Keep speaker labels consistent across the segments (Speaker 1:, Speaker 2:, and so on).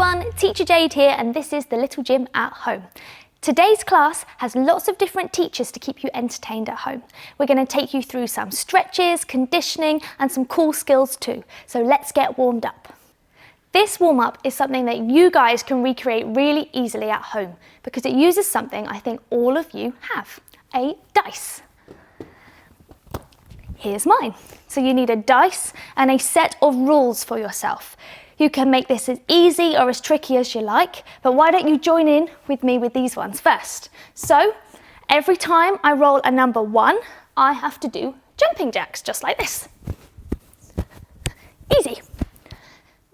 Speaker 1: everyone, Teacher Jade here, and this is the Little Gym at Home. Today's class has lots of different teachers to keep you entertained at home. We're going to take you through some stretches, conditioning and some cool skills too. So let's get warmed up. This warm-up is something that you guys can recreate really easily at home because it uses something I think all of you have, a dice. Here's mine. So you need a dice and a set of rules for yourself. You can make this as easy or as tricky as you like, but why don't you join in with me with these ones first? So every time I roll a number 1, I have to do jumping jacks, just like this. Easy.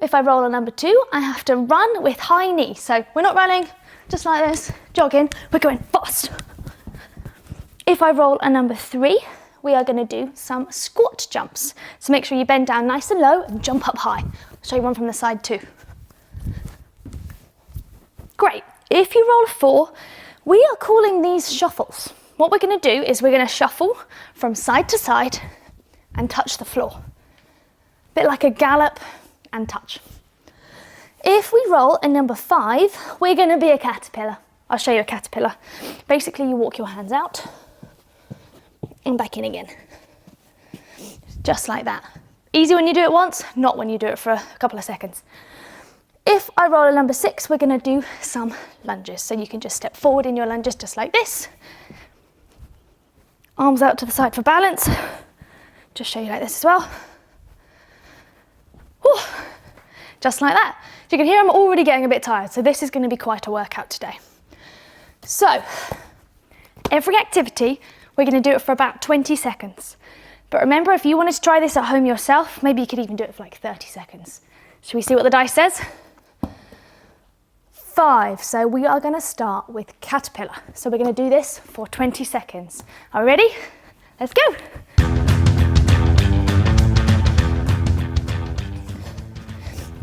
Speaker 1: If I roll a number 2, I have to run with high knee. So we're not running just like this, jogging, we're going fast. If I roll a number 3, we are going to do some squat jumps. So make sure you bend down nice and low and jump up high. I'll show you one from the side too. Great. If you roll a 4, we are calling these shuffles. What we're going to do is we're going to shuffle from side to side and touch the floor. A bit like a gallop and touch. If we roll a number 5, we're going to be a caterpillar. I'll show you a caterpillar. Basically, you walk your hands out and back in again. Just like that. Easy when you do it once, not when you do it for a couple of seconds. If I roll a number 6, we're going to do some lunges. So you can just step forward in your lunges just like this. Arms out to the side for balance. Just show you like this as well. Whew. Just like that. So you can hear I'm already getting a bit tired, so this is going to be quite a workout today. So, every activity, we're going to do it for about 20 seconds. But remember, if you wanted to try this at home yourself, maybe you could even do it for like 30 seconds. Should we see what the dice says? 5. So we are going to start with caterpillar. So we're going to do this for 20 seconds. Are we ready? Let's go.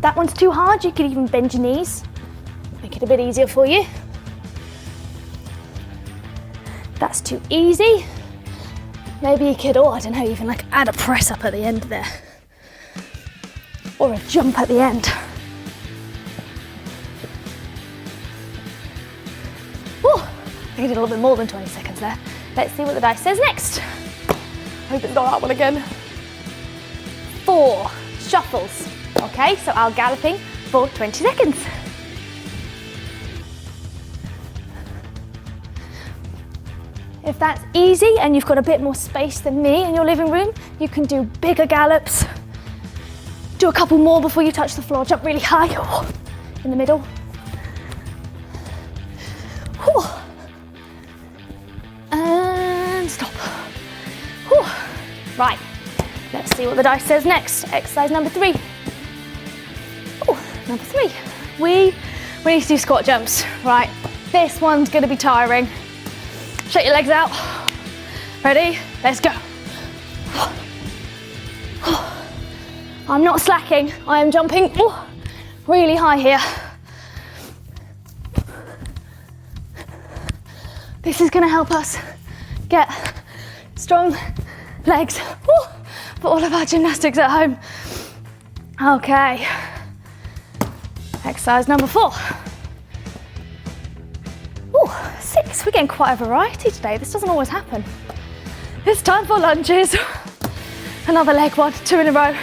Speaker 1: That one's too hard, you could even bend your knees. Make it a bit easier for you. That's too easy. Maybe you could, I don't know, even like add a press up at the end there. Or a jump at the end. Whew, I think I did a little bit more than 20 seconds there. Let's see what the dice says next. Hope it's not that one again. 4, shuffles. Okay, so I'll galloping for 20 seconds. If that's easy and you've got a bit more space than me in your living room, you can do bigger gallops. Do a couple more before you touch the floor. Jump really high in the middle. And stop. Right, let's see what the dice says next. Exercise number 3. Number 3. We need to do squat jumps. Right, this one's going to be tiring. Shake your legs out. Ready? Let's go. I'm not slacking. I am jumping really high here. This is going to help us get strong legs for all of our gymnastics at home. Okay. Exercise number 4. 6. We're getting quite a variety today. This doesn't always happen. It's time for lunges. Another leg one, 2 in a row.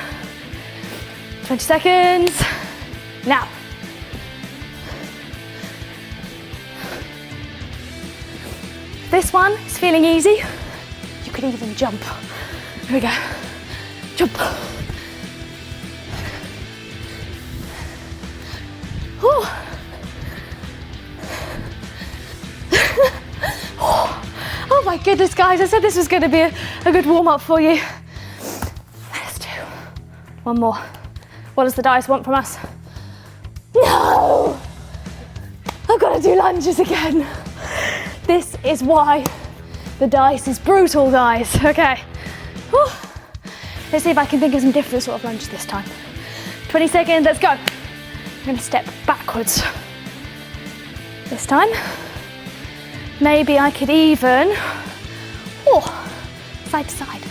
Speaker 1: 20 seconds. Now. This one is feeling easy. You could even jump. Here we go. Jump. Whew. Oh my goodness, guys, I said this was going to be a good warm-up for you. Let's do one more. What does the dice want from us? No! I've got to do lunges again. This is why the dice is brutal, guys. Okay. Whew. Let's see if I can think of some different sort of lunges this time. 20 seconds, let's go. I'm going to step backwards this time. Maybe I could even, side to side.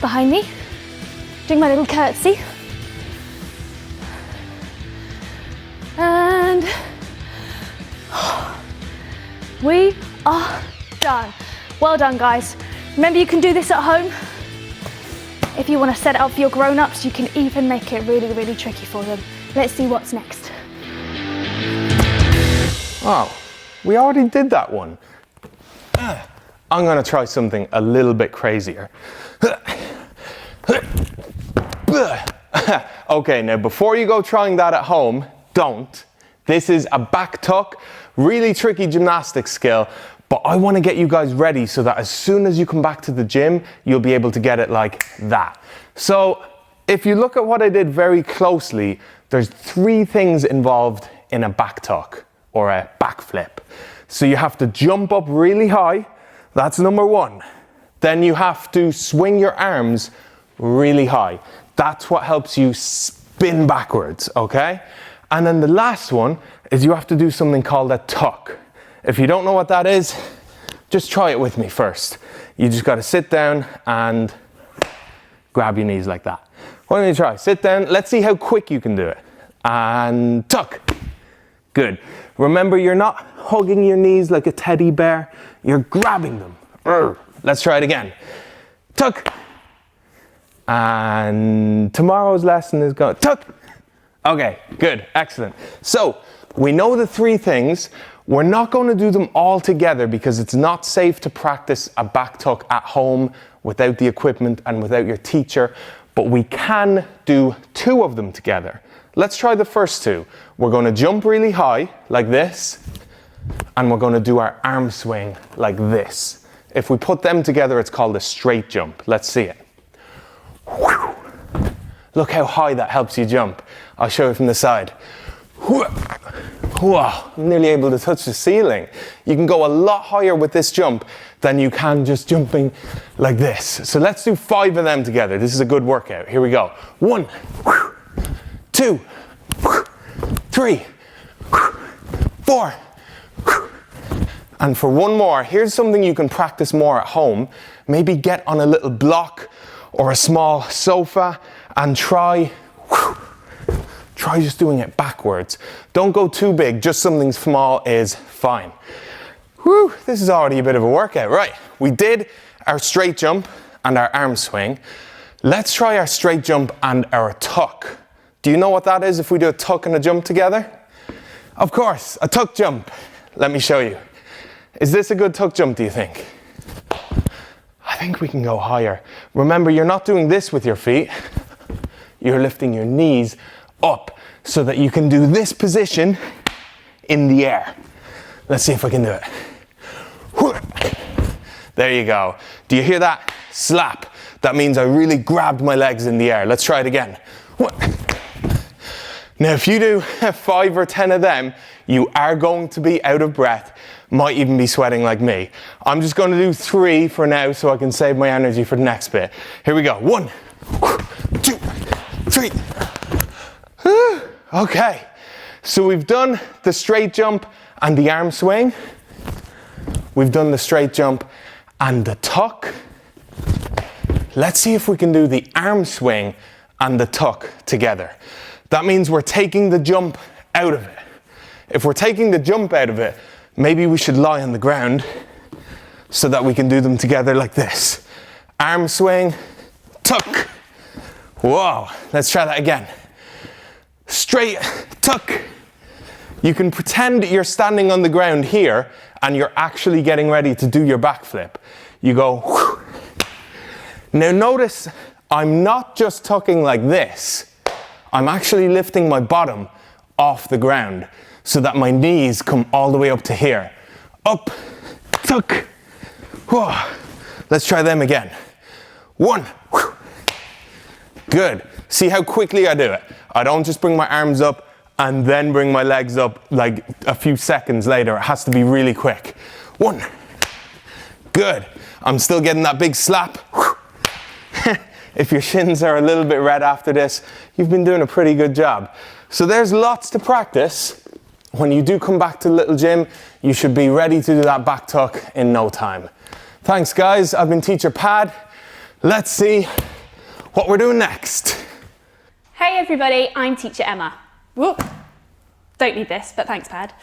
Speaker 1: Behind me, doing my little curtsy. We are done. Well done, guys. Remember, you can do this at home. If you want to set it up for your grown-ups, you can even make it really, really tricky for them. Let's see what's next.
Speaker 2: Oh, we already did that one. I'm going to try something a little bit crazier. Okay, now before you go trying that at home, don't. This is a back tuck, really tricky gymnastics skill, but I want to get you guys ready so that as soon as you come back to the gym, you'll be able to get it like that. So if you look at what I did very closely, there's 3 things involved in a back tuck or a back flip. So you have to jump up really high. That's number 1. Then you have to swing your arms really high. That's what helps you spin backwards, okay? And then the last one is you have to do something called a tuck. If you don't know what that is, just try it with me first. You just got to sit down and grab your knees like that. Why don't you try? Sit down. Let's see how quick you can do it. And tuck. Good. Remember, you're not hugging your knees like a teddy bear. You're grabbing them. Let's try it again. Tuck. And tomorrow's lesson is going tuck. Okay, good, excellent. So we know the 3 things. We're not going to do them all together because it's not safe to practice a back tuck at home without the equipment and without your teacher, but we can do 2 of them together. Let's try the first 2. We're going to jump really high like this, and we're going to do our arm swing like this. If we put them together, it's called a straight jump. Let's see it. Look how high that helps you jump. I'll show you from the side. Wow, I'm nearly able to touch the ceiling. You can go a lot higher with this jump than you can just jumping like this. So let's do 5 of them together. This is a good workout. Here we go. 1, 2, 3, 4. And for 1 more, here's something you can practice more at home. Maybe get on a little block or a small sofa and try just doing it backwards. Don't go too big, just something small is fine. Whew, this is already a bit of a workout. Right, we did our straight jump and our arm swing. Let's try our straight jump and our tuck. Do you know what that is if we do a tuck and a jump together? Of course, a tuck jump. Let me show you. Is this a good tuck jump, do you think? I think we can go higher. Remember, you're not doing this with your feet. You're lifting your knees up so that you can do this position in the air. Let's see if I can do it. There you go. Do you hear that? Slap. That means I really grabbed my legs in the air. Let's try it again. Now, if you do 5 or 10 of them, you are going to be out of breath, might even be sweating like me. I'm just going to do 3 for now so I can save my energy for the next bit. Here we go. 1, 2, 3. Okay, so we've done the straight jump and the arm swing. We've done the straight jump and the tuck. Let's see if we can do the arm swing and the tuck together. That means we're taking the jump out of it. If we're taking the jump out of it, maybe we should lie on the ground so that we can do them together like this. Arm swing, tuck. Whoa, let's try that again. Straight, tuck. You can pretend you're standing on the ground here and you're actually getting ready to do your backflip. You go, whoosh. Now notice I'm not just tucking like this. I'm actually lifting my bottom off the ground so that my knees come all the way up to here. Up, tuck. Whoa. Let's try them again. 1. Good. See how quickly I do it? I don't just bring my arms up and then bring my legs up like a few seconds later. It has to be really quick. 1. Good. I'm still getting that big slap. If your shins are a little bit red after this, you've been doing a pretty good job. So there's lots to practice. When you do come back to the little gym, you should be ready to do that back tuck in no time. Thanks guys, I've been Teacher Pad. Let's see what we're doing next.
Speaker 3: Hey everybody, I'm Teacher Emma. Whoop. Don't need this, but thanks Pad.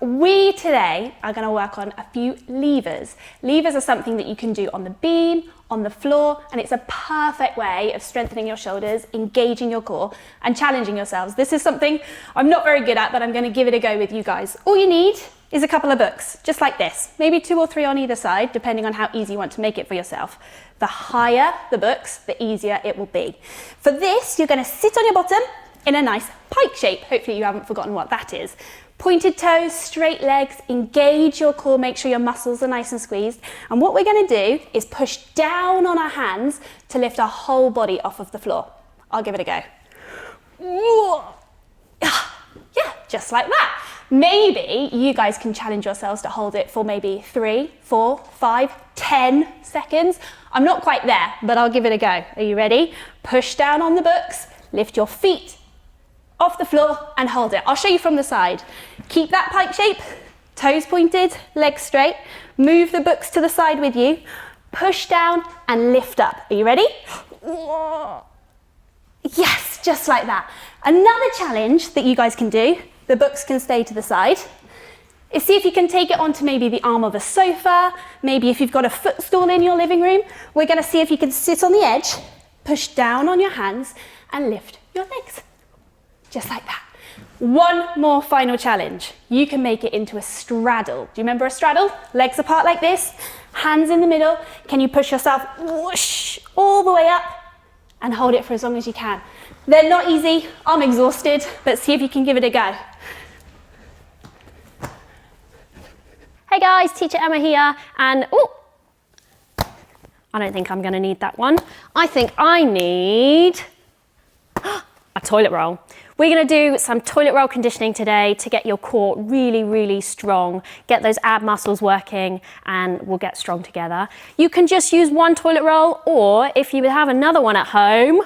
Speaker 3: We today are going to work on a few levers. Levers are something that you can do on the beam, on the floor, and it's a perfect way of strengthening your shoulders, engaging your core, and challenging yourselves. This is something I'm not very good at, but I'm going to give it a go with you guys. All you need is a couple of books, just like this. Maybe 2 or 3 on either side, depending on how easy you want to make it for yourself. The higher the books, the easier it will be. For this, you're going to sit on your bottom in a nice pike shape. Hopefully you haven't forgotten what that is. Pointed toes, straight legs, engage your core, make sure your muscles are nice and squeezed. And what we're going to do is push down on our hands to lift our whole body off of the floor. I'll give it a go. Yeah, just like that. Maybe you guys can challenge yourselves to hold it for maybe 3, 4, 5, 10 seconds. I'm not quite there, but I'll give it a go. Are you ready? Push down on the books, lift your feet off the floor and hold it. I'll show you from the side. Keep that pike shape, toes pointed, legs straight. Move the books to the side with you. Push down and lift up. Are you ready? Yes, just like that. Another challenge that you guys can do, the books can stay to the side, is see if you can take it onto maybe the arm of a sofa, maybe if you've got a footstool in your living room. We're going to see if you can sit on the edge, push down on your hands and lift your legs. Just like that. One more final challenge. You can make it into a straddle. Do you remember a straddle? Legs apart like this, hands in the middle. Can you push yourself whoosh, all the way up and hold it for as long as you can? They're not easy. I'm exhausted, but see if you can give it a go.
Speaker 4: Hey guys, Teacher Emma here, and I don't think I'm going to need that one. I think I need a toilet roll. We're going to do some toilet roll conditioning today to get your core really, really strong, get those ab muscles working, and we'll get strong together. You can just use one toilet roll, or if you have another one at home,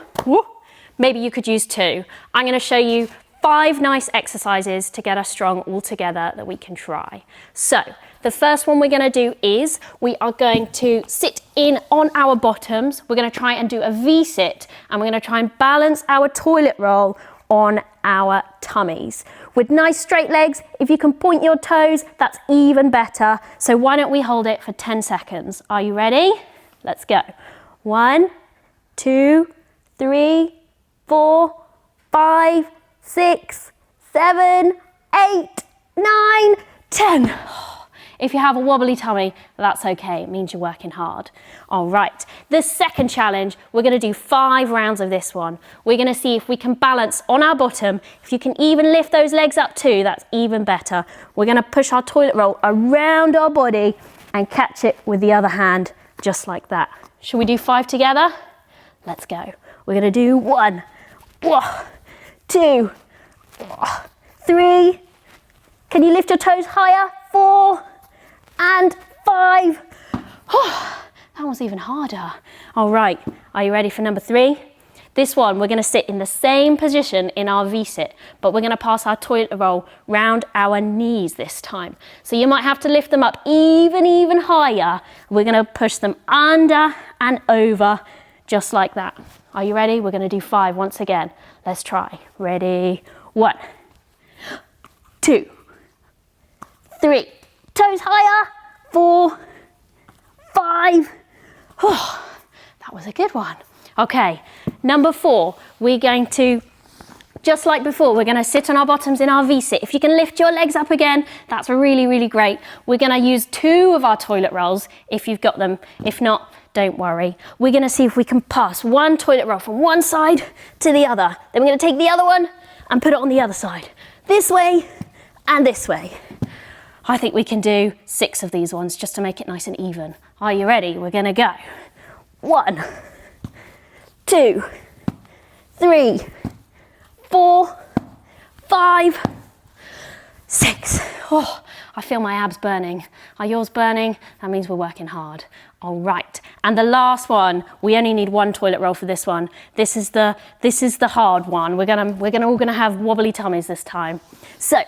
Speaker 4: maybe you could use 2. I'm going to show you 5 nice exercises to get us strong all together that we can try. So the first one we're going to do is we are going to sit in on our bottoms. We're going to try and do a V-sit, and we're going to try and balance our toilet roll on our tummies. With nice straight legs, if you can point your toes, that's even better. So why don't we hold it for 10 seconds? Are you ready? Let's go. 1, 2, 3, 4, 5, 6, 7, 8, 9, 10. If you have a wobbly tummy, that's okay. It means you're working hard. All right. The second challenge, we're going to do 5 rounds of this one. We're going to see if we can balance on our bottom. If you can even lift those legs up too, that's even better. We're going to push our toilet roll around our body and catch it with the other hand, just like that. Should we do 5 together? Let's go. We're going to do 1, 2, 3. Can you lift your toes higher? 4. And 5. That was even harder. All right, are you ready for number 3? This one, we're going to sit in the same position in our V-sit, but we're going to pass our toilet roll round our knees this time. So you might have to lift them up even higher. We're going to push them under and over, just like that. Are you ready? We're going to do 5 once again. Let's try. Ready? 1, 2, 3. Toes higher. 4, 5. That was a good one. Okay, number 4, we're going to, just like before, we're going to sit on our bottoms in our V-sit. If you can lift your legs up again, that's really great. We're going to use 2 of our toilet rolls if you've got them. If not, don't worry. We're going to see if we can pass one toilet roll from one side to the other. Then we're going to take the other one and put it on the other side. This way and this way. I think we can do 6 of these ones just to make it nice and even. Are you ready? We're going to go. 1, 2, 3, 4, 5, 6. Oh, I feel my abs burning. Are yours burning? That means we're working hard. All right. And the last one, we only need 1 toilet roll for this one. This is the hard one. We're all gonna have wobbly tummies this time. So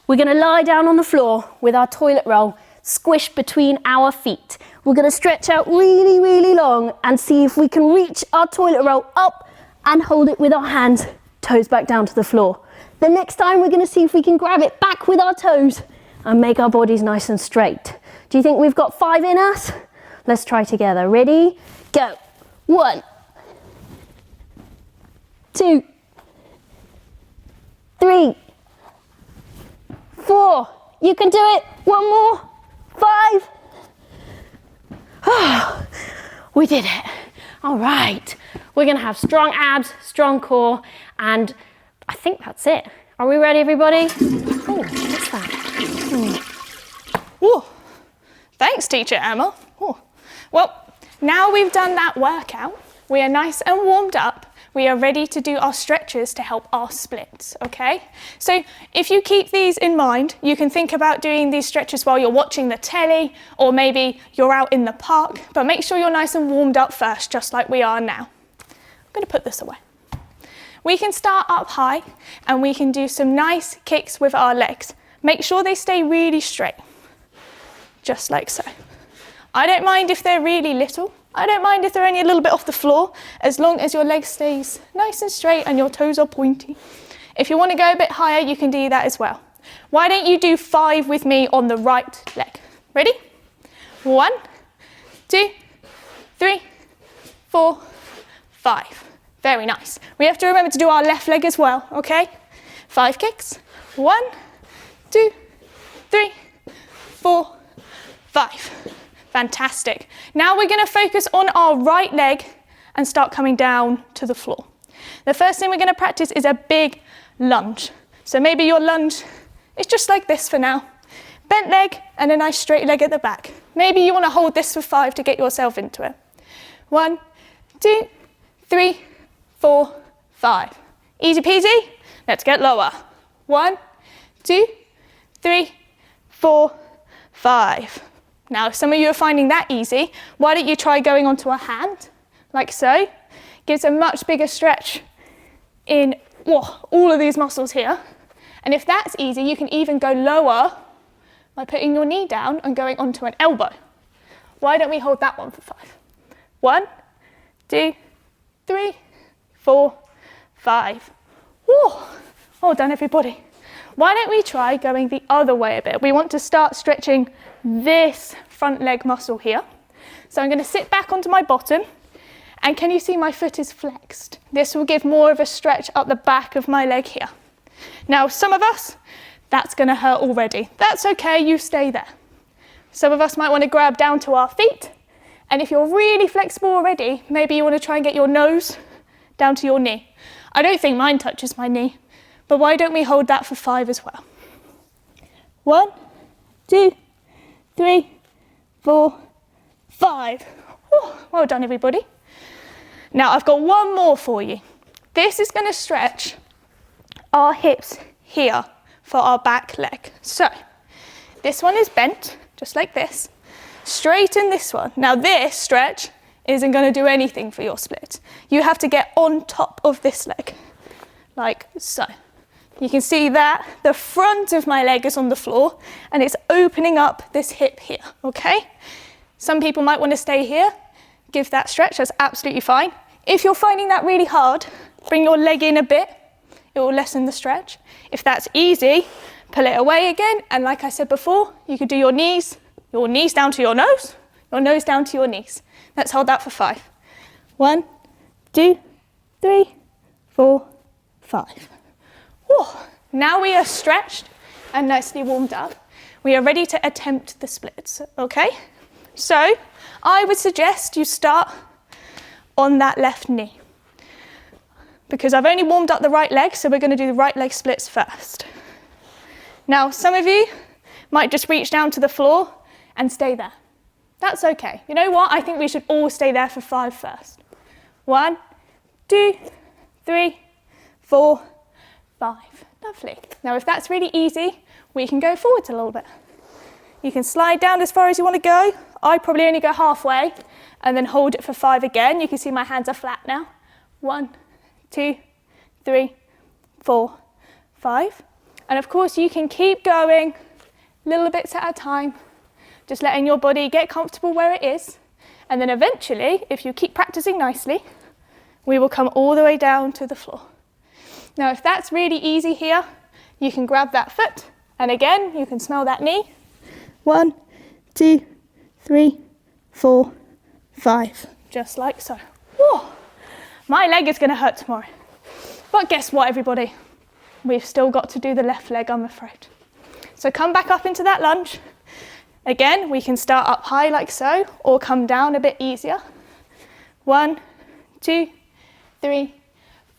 Speaker 4: we're gonna lie down on the floor with our toilet roll squished between our feet. We're gonna stretch out really long and see if we can reach our toilet roll up and hold it with our hands, toes back down to the floor. The next time we're gonna see if we can grab it back with our toes and make our bodies nice and straight. Do you think we've got 5 in us? Let's try together. Ready? Go. 1, 2, 3, 4. You can do it. 1 more. 5. Oh, we did it. All right. We're going to have strong abs, strong core, and I think that's it. Are we ready, everybody? Oh, what's that?
Speaker 1: Ooh. Thanks, Teacher Emma. Ooh. Well, now we've done that workout, we are nice and warmed up, we are ready to do our stretches to help our splits, okay? So if you keep these in mind, you can think about doing these stretches while you're watching the telly, or maybe you're out in the park, but make sure you're nice and warmed up first, just like we are now. I'm going to put this away. We can start up high, and we can do some nice kicks with our legs. Make sure they stay really straight, just like so. I don't mind if they're really little. I don't mind if they're only a little bit off the floor, as long as your leg stays nice and straight and your toes are pointy. If you want to go a bit higher, you can do that as well. Why don't you do 5 with me on the right leg? Ready? 1, 2, 3, 4, 5. Very nice. We have to remember to do our left leg as well, okay? 5 kicks. 1, 2, 3, 4, 5. Fantastic. Now we're going to focus on our right leg and start coming down to the floor. The first thing we're going to practice is a big lunge. So maybe your lunge is just like this for now. Bent leg and a nice straight leg at the back. Maybe you want to hold this for 5 to get yourself into it. 1, 2, 3, 4, 5. Easy peasy. Let's get lower. 1, 2, 3, 4, 5. Now, if some of you are finding that easy, why don't you try going onto a hand, like so. Gives a much bigger stretch in all of these muscles here. And if that's easy, you can even go lower by putting your knee down and going onto an elbow. Why don't we hold that one for 5? 1, 2, 3, 4, 5. Woo! Well done, everybody. Why don't we try going the other way a bit? We want to start stretching this front leg muscle here. So I'm going to sit back onto my bottom, and can you see my foot is flexed? This will give more of a stretch up the back of my leg here. Now, some of us, that's going to hurt already. That's okay, you stay there. Some of us might want to grab down to our feet, and if you're really flexible already, maybe you want to try and get your nose down to your knee. I don't think mine touches my knee, but why don't we hold that for 5 as well? 1, 2, 3, 4, 5. Well done, everybody. Now I've got one more for you. This is going to stretch our hips here for our back leg. So this one is bent, just like this. Straighten this one. Now this stretch isn't going to do anything for your split. You have to get on top of this leg, like so. You can see that the front of my leg is on the floor and it's opening up this hip here, okay? Some people might want to stay here, give that stretch, that's absolutely fine. If you're finding that really hard, bring your leg in a bit, it will lessen the stretch. If that's easy, pull it away again, and like I said before, you could do your knees down to your nose down to your knees. Let's hold that for 5. 1, 2, 3, 4, 5. Whew. Now we are stretched and nicely warmed up. We are ready to attempt the splits, okay? So I would suggest you start on that left knee, because I've only warmed up the right leg, so we're going to do the right leg splits first. Now, some of you might just reach down to the floor and stay there. That's okay. You know what? I think we should all stay there for 5 first. 1, 2, 3, 4, 5. Lovely. Now, if that's really easy, we can go forwards a little bit. You can slide down as far as you want to go. I probably only go halfway and then hold it for 5 again. You can see my hands are flat now. 1, 2, 3, 4, 5. And of course, you can keep going little bits at a time, just letting your body get comfortable where it is. And then eventually, if you keep practicing nicely, we will come all the way down to the floor. Now, if that's really easy here, you can grab that foot And again, you can smell that knee. 1, 2, 3, 4, 5. Just like so. Whoa. My leg is going to hurt tomorrow. But guess what, everybody? We've still got to do the left leg, I'm afraid. So come back up into that lunge. Again, we can start up high like so, or come down a bit easier. 1, 2, 3,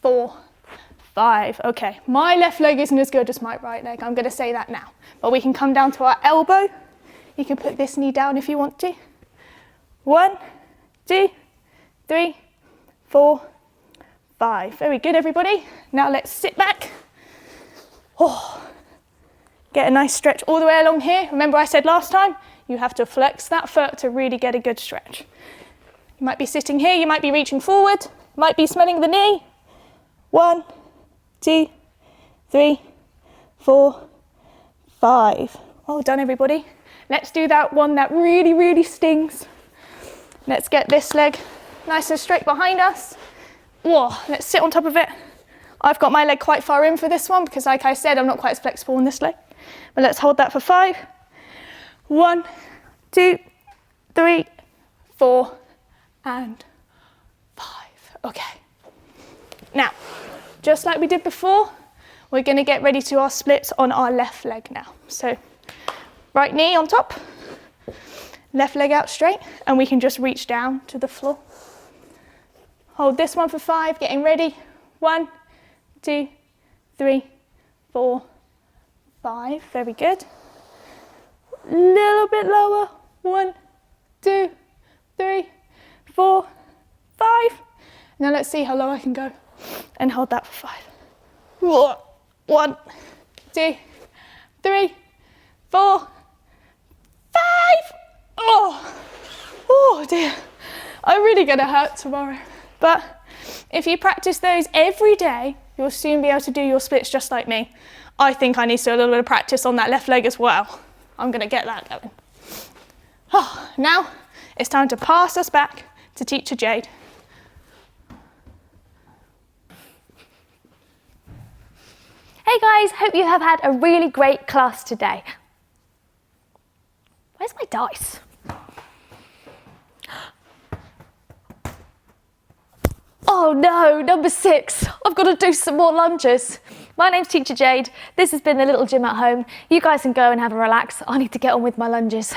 Speaker 1: 4, 5. Okay, my left leg isn't as good as my right leg. I'm going to say that now. But we can come down to our elbow. You can put this knee down if you want to. 1, 2, 3, 4, 5. Very good, everybody. Now let's sit back. Oh. Get a nice stretch all the way along here. Remember I said last time, you have to flex that foot to really get a good stretch. You might be sitting here, you might be reaching forward, might be smelling the knee. 1, 2, 3, 4, 5. Well done, everybody. Let's do that one that really, really stings. Let's get this leg nice and straight behind us. Whoa, let's sit on top of it. I've got my leg quite far in for this one because, like I said, I'm not quite as flexible in this leg. But let's hold that for 5. 1, 2, 3, 4, and 5. Okay. Now, just like we did before, we're going to get ready to our splits on our left leg now. So, right knee on top, left leg out straight, and we can just reach down to the floor. Hold this one for 5, getting ready. 1, 2, 3, 4, 5. Very good. Little bit lower. 1, 2, 3, 4, 5. Now let's see how low I can go and hold that for 5. 1, 2, 3, 4, 5. Oh dear. I'm really going to hurt tomorrow. But if you practice those every day, you'll soon be able to do your splits just like me. I think I need to do a little bit of practice on that left leg as well. I'm going to get that going. Oh, now it's time to pass us back to teacher Jade.
Speaker 5: Hey guys, hope you have had a really great class today. Where's my dice? Oh no, number 6. I've got to do some more lunges. My name's Teacher Jade. This has been the little gym at home. You guys can go and have a relax. I need to get on with my lunges.